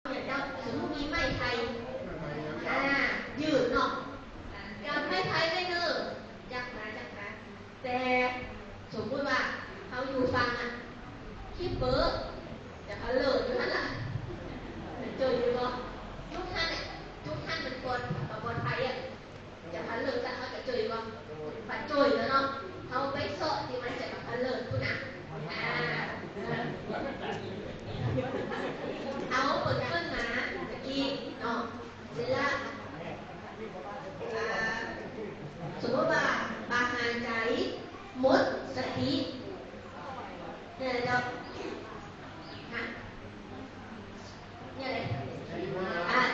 อย่างเจ้าสมมติมีไม้ไทยอ่ายืดเนาะการไม้ไทยได้เนอะจักนะแต่สมมติว่าเขาอยู่ฟังอ่ะที่เปิดแต่เขาเลิกอยู่นั่นแหละเจออยู่ก็ทุกท่านเป็นคนบนไทยอ่ะจะพันเลิกจะเขาจะเจออยู่ก็ปัดโจยแล้วเนาะเขาไปโซ่ที่มันจะพันเลิกกูนะอ่าเอาเปิดขึ้นมาตะกี้เนาะเสร็จแล้วอ่าสมมติว่าบาหารใจมดสติเนี่ยเราฮะเนี่ยอะไร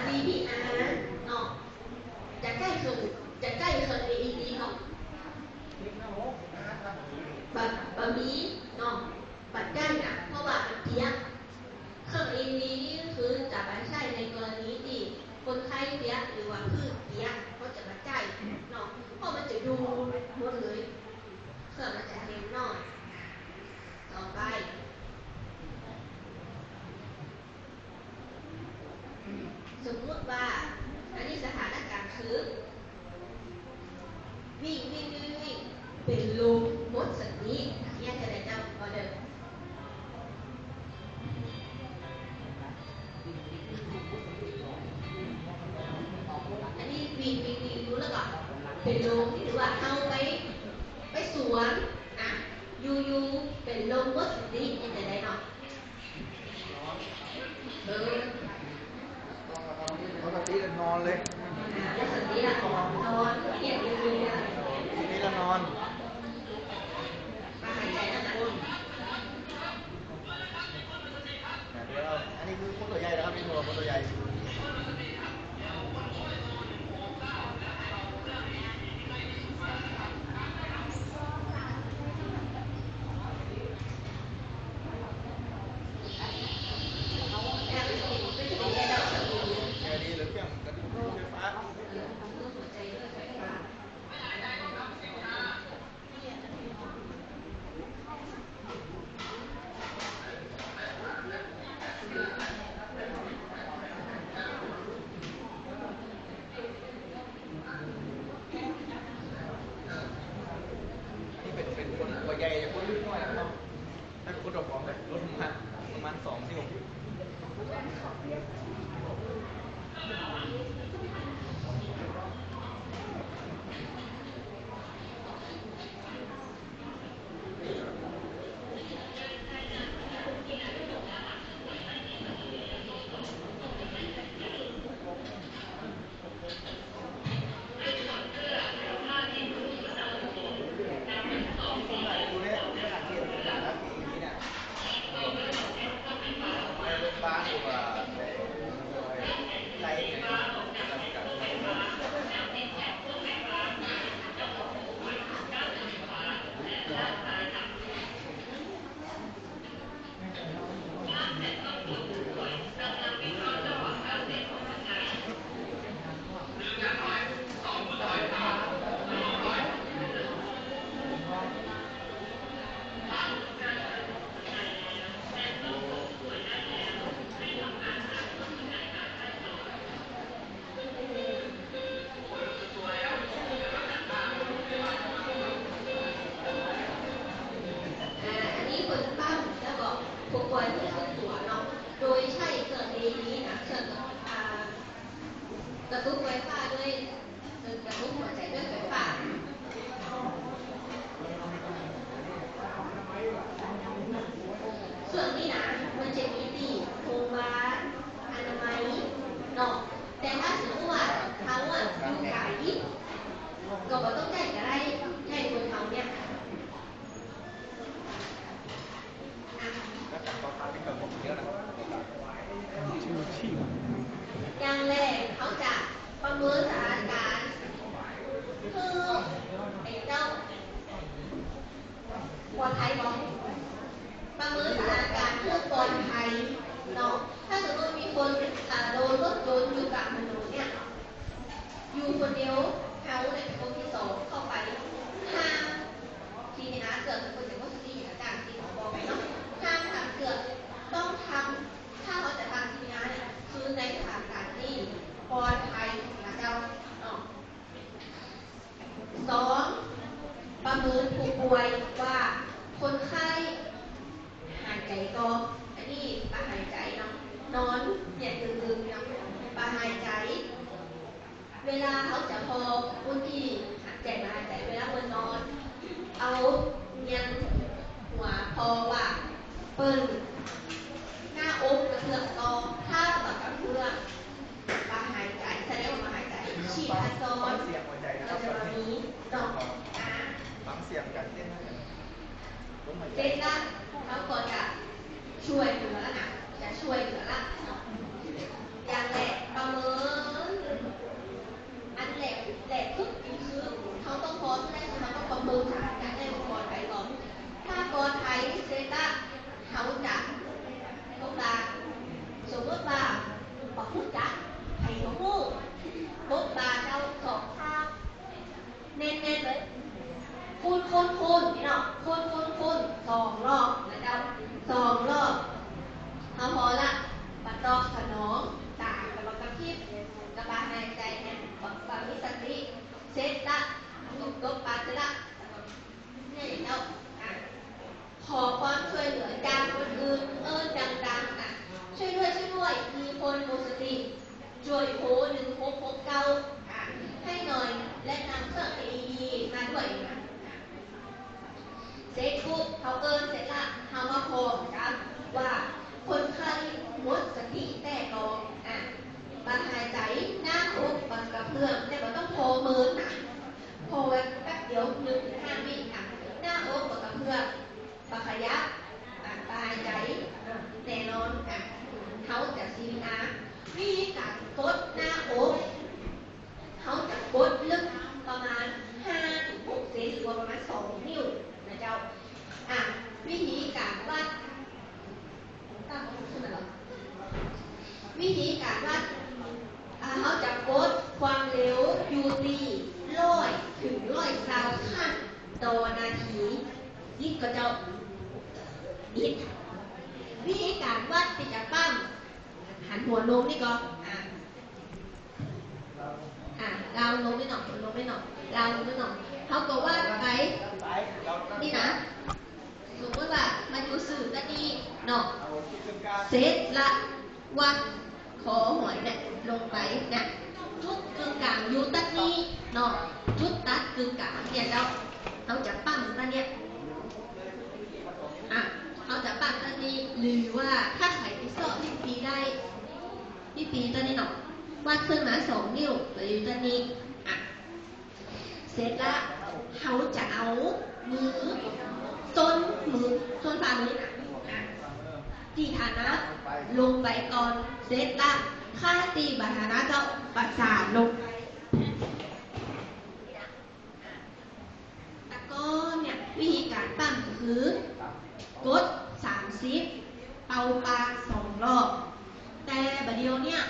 CPR เนาะจะใกล้เคิน AED เขาบะหมี่เนาะบัดใกล้นะเพราะว่ามันเปียกเครื่อง AED นี่คือจะมาใช้ในกรณีที่คนไข้เปียกหรือว่าพืชเปียกก็จะมาใช้เนาะเพราะมันจะดูหมดเลยเครื่องมันจะเห็นหน่อยต่อไปสมมติว่าอันนี้สถานการณ์คือวิ่งเป็นลมหมดสติเนี่ยจะได้จำก็เดิมอันนี้วิ่งรู้แล้วก็เป็นลมหรือว่าเอาไปสวนอ่ะอยู่เป็นลมหมดสติเนี่ยจะได้เนาะเออปกติจะนอนเลยได้สติละนอนเกียดอยู่เนี่ยทีนี้ก็นอนมาหายใจแล้วนะเดี๋ยวอันนี้คือคนตัวใหญ่นะครับเป็นหัวคนตัวใหญ่แค่นี้หรือเพียงกระตุ้นไฟฟ้านี่เป็นคนตัวใหญ่จะคนน้อยนะครับถ้าคนตัวผอมเลยลดประมาณ2 นิ้วคนไหนดูเนี่ยไม่หนักเกียร์หนักเกียร์อย่างนี้เนี่ยไปโรงพยาบาลดีกว่าใจเนี่ยราชการอันนี้คนปั้มแล้วก็ผู้ป่วยที่ขึ้นตัวเนาะโดยใช้เครื่อง AED นะเครื่องกระตุ้นไฟฟ้าด้วยกระตุ้นหัวใจด้วยไฟฟ้าส่วนนี้นะมันจะมีที่โรงพยาบาลอนามัยเนาะแต่ถ้าสมมติว่าเขาอยู่ไกลก็บ่ต้องได้ก็ได้ให้คนเขาเนี่ยแล้วการต่อต้านที่เกิดขึ้นเยอะนะอย่างแรกเขาจะประเมินสถานการณ์คือไอ้เจ้าปลอดภัยบอกประเมินสถานการณ์เพื่อปลอดภัยเนาะถ้าสมมติมีคนโดนรถชนอยู่กลางถนนเนี่ยอยู่คนเดียวเขาเนี่ยเป็นคนที่สองเข้าไปห้ามทีนี้นะเกิดเป็นคนอย่างว่าสติอย่างต่างที่หมอบอกไปเนาะห้ามทำเกิดต้องทำถ้าเขาจะทำทีนี้เนี่ยคือ เนี่ยตื่นๆเนี่ยปาหายใจเวลาเขาจะพอคนที่หายใจมาหายใจเวลาคนนอนเอายันหัวพอว่าเปิ้นหน้าอกกระเพื่อมต่อถ้าแบบกระเพื่อมปาหายใจแสดงว่าปาหายใจฉีดอาซอนเราจะมามีดอกฟังเสียงการเต้นนะลมหายใจ เต้นละเขาก็จะช่วยเหลือละนะจะช่วยเหลือละอย่างแหละประเมินอันแหละทุกทีคือเขาต้องพร้อมได้เขาต้องประเมินสถานการณ์ได้ก่อนไปก่อนถ้าก่อนไทยเซต้าเขาจะต้องการสมมติว่าปอกพุจักไทยของผู้บดบาเจ้าสองข้างเน้นๆเลยคูณนี่เนาะคูณ2 รอบนะเจ้า2 รอบเอาพอละบัดดอกขนองตากับบักกระพริบกระบาหายใจเนี่ยบักมิสติเซตละตบปาเสร็จละเนี่ยเจ้าขอความช่วยเหลือจากคนอื่นดังๆช่วยด้วยมีคนหมดสติช่วยโทร1669ให้หน่อยและนำเครื่อง AED มาด้วยนะเสร็จปุ๊บเขาเสร็จละเขามาพบกันว่าคนไข้หมดสติแต่ก่อนบางหายใจหน้าอกบางกระเพื่อมแต่ก็ต้องโทรมือนะโทรแป๊บเดียว1-5 วิหน้าอกบางกระเพื่อมบางขยับบางหายใจแน่นอนเขาจะ CPR วิธีการกดหน้าอกเขาจะกดลึกประมาณ5-6 เซนหรือว่าประมาณ2 นิ้วนะเจ้าวิธีการวัดวิธีการวัดเขาจะกดความเร็วยูตี100 ถึง 120 ขั้นต่อนาทีนี่ก็จะนิดวิธีการวัดที่จะปั้มหันหัวลงนี่ก็เราลงไม่หน่อยเราลงไม่หน่อยเขาก็ว่าไปนี่นะสมมติว่ามันอยู่สื่อตะนี้เนาะเซตละวัดขอหอยเนี่ยลงไปเนี่ยจุดกึ่งกลางอยู่ตะนี้เนาะจุดตัดกึ่งกลางเนี่ยเราจะปั้มตะเนี้ยเราจะปั้มตะนี้หรือว่าถ้าใครไปสอบที่ปีได้ที่ปีตะนี้เนาะวัดขึ้นมา2 นิ้วไปอยู่ตะนี้เสร็จละเขาจะเอามือส้นฝ่ามือที่ฐานะลงไปก่อนเสร็จละค่าตีบาฐานะเจ้าประสานลงตะก้อนเนี่ยวิธีการปั้มก็คือกด30เป่าปาก2 รอบแต่บัดเดียวเนี่ย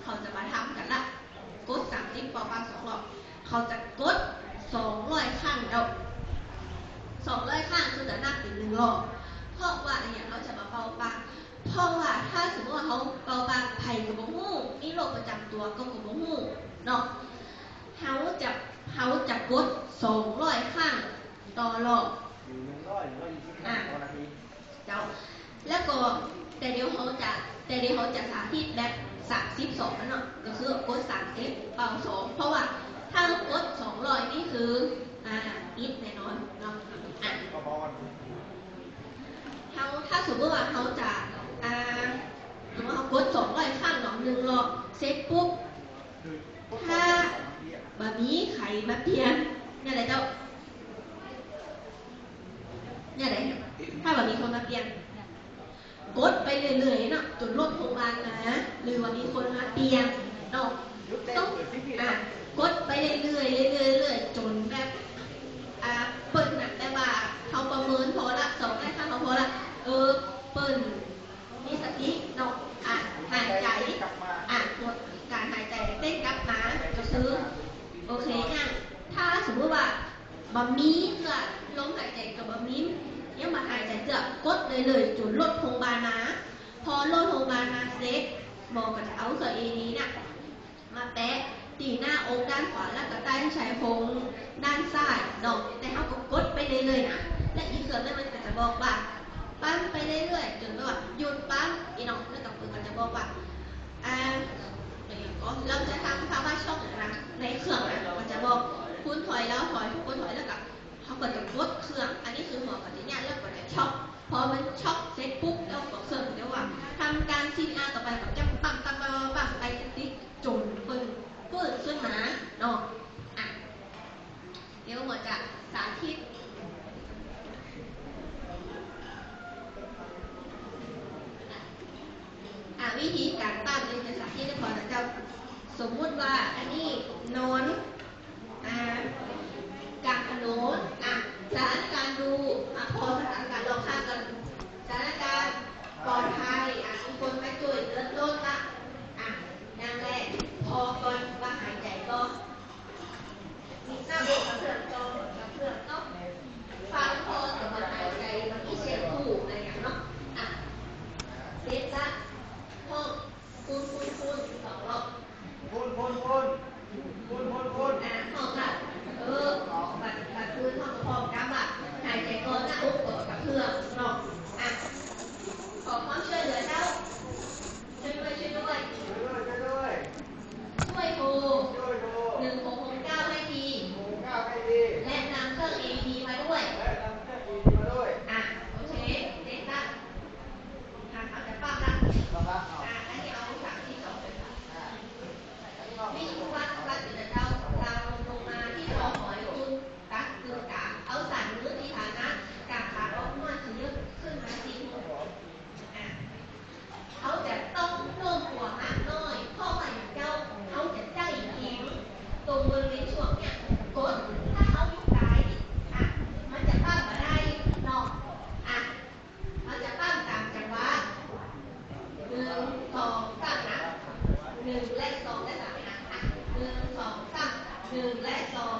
เขาจะมาทำกันละกด30เป่าปาก2 รอบเขาจะกด200 ครั้งแล้ว200 ครั้งคือจะนับเป็น1 รอบเพราะว่าเนี่ยเราจะมาเป่าปากเพราะว่าถ้าสมมติว่าเขาเป่าปากไผ่กับบ่ฮู้นี่โรคประจำตัวก็กับบ่ฮู้เนาะเขาจะกด200 ครั้งต่อรอบนาทีเจ้าแล้วก็แต่เดี๋ยวเขาจะสาธิตแบบ32นั่นเนาะก็คือกด30เป่า2เพราะว่าถ้ากด200นี่คืออิดแน่นอนเนาะถ้าสมมติว่าเขาจะสมมติเขากด200 ครั้งเนาะ1 รอบเสร็จปุ๊บถ้าบะหมี่ไข่มาเปลี่ยนเนี่ยอะไรเจ้าเนี่ยอะไรถ้าบะหมี่คนมาเปลี่ยนกดไปเรื่อยๆเนาะจนรถโรงพยาบาลนะหรือว่ามีคนมาเปลี่ยนเนาะต้องกดไปเรื่อยๆจนแบบเปิดหนักแต่ว่าเขาประเมินพอละ2 ได้ค่ะเขาพอละเปิดมีสติเนาะหายใจหมดการหายใจเต้นกลับมาก็คือโอเคเนี่ยถ้าสมมติว่าบะหมี่เกือบลมหายใจกับบะหมี่ยังมาหายใจเกือบกดเลยจนรถโรงพยาบาลมาพอรถโรงพยาบาลมาเสร็จหมอก็จะเอาเครื่อง AED เนี่ยมาแปะตีหน้าอกด้านขวาแล้วก็ใต้ชายโครงด้านซ้ายเนาะแต่เขาก็กดไปเรื่อยๆนะและอีกเครื่องนึงมันก็จะบอกว่าปั๊มไปเรื่อยๆจนแบบหยุดปั๊มอีน้องแล้วก็คือมันจะบอกว่า เขาก็จะกดเครื่องอันนี้คือหัวปฏิญญาณแล้วก็จะช็อกพอมันช็อกเสร็จปุ๊บแล้วก็เครื่องเดี๋ยวว่าทำการ CPR ต่อไปแบบจะปั๊มไปติ๊กจนฟื้นขึ้นมาเนาะอ่ะเดี๋ยวหัวจะสาธิตวิธีการปั้มเป็นสาธิตได้พอนะเจ้าสมมุติว่าอันนี้นอนกลางถนนสถานการณ์ดูพอสถานการณ์เราข้ามกันสถานการณ์ปลอดภัยมีคนมาช่วยเดินรถละอย่างแรกพอก่อนว่าหายใจก็มีหน้าอกกระเพื่อมจอกระเพื่อมเนาะฟังพอแต่มันหายใจมันมีเสียงถูกอะไรอย่างเนาะเด็ดละห้องคูณ2 รอบคูณห้องละบัดคืนห้องพร้อมกับหายใจก่อนหน้าอกกระเพื่อมเนาะขอความช่วยเหลือเจ้าช่วยด้วยช่วยโทร1669ให้ทีและนำเครื่อง AED มาด้วยโอเคเด็ดละเขาจะปั้มละอันนี้เอา3 ที่ 2เลยค่ะวิธีวัดอยู่นะเจ้าเราลงมาที่คอหอยคุณกัดกึ่งกลางเอาสั่นมือที่ฐานะกางขาออกมาถึงยกขึ้นมา4 หัวเขาจะต้องโน้มหัวมากน้อยข้อใหม่เจ้าเขาจะใจทิ้งตรงบริเวณช่วงเนี้ยกดถ้าเขาอยู่ไกลมันจะปั้มมาได้เนาะมันจะปั้มตามจังหวะ1 2 3นะ1 และ 2 และ 3นะ1 2 3 1 และ 2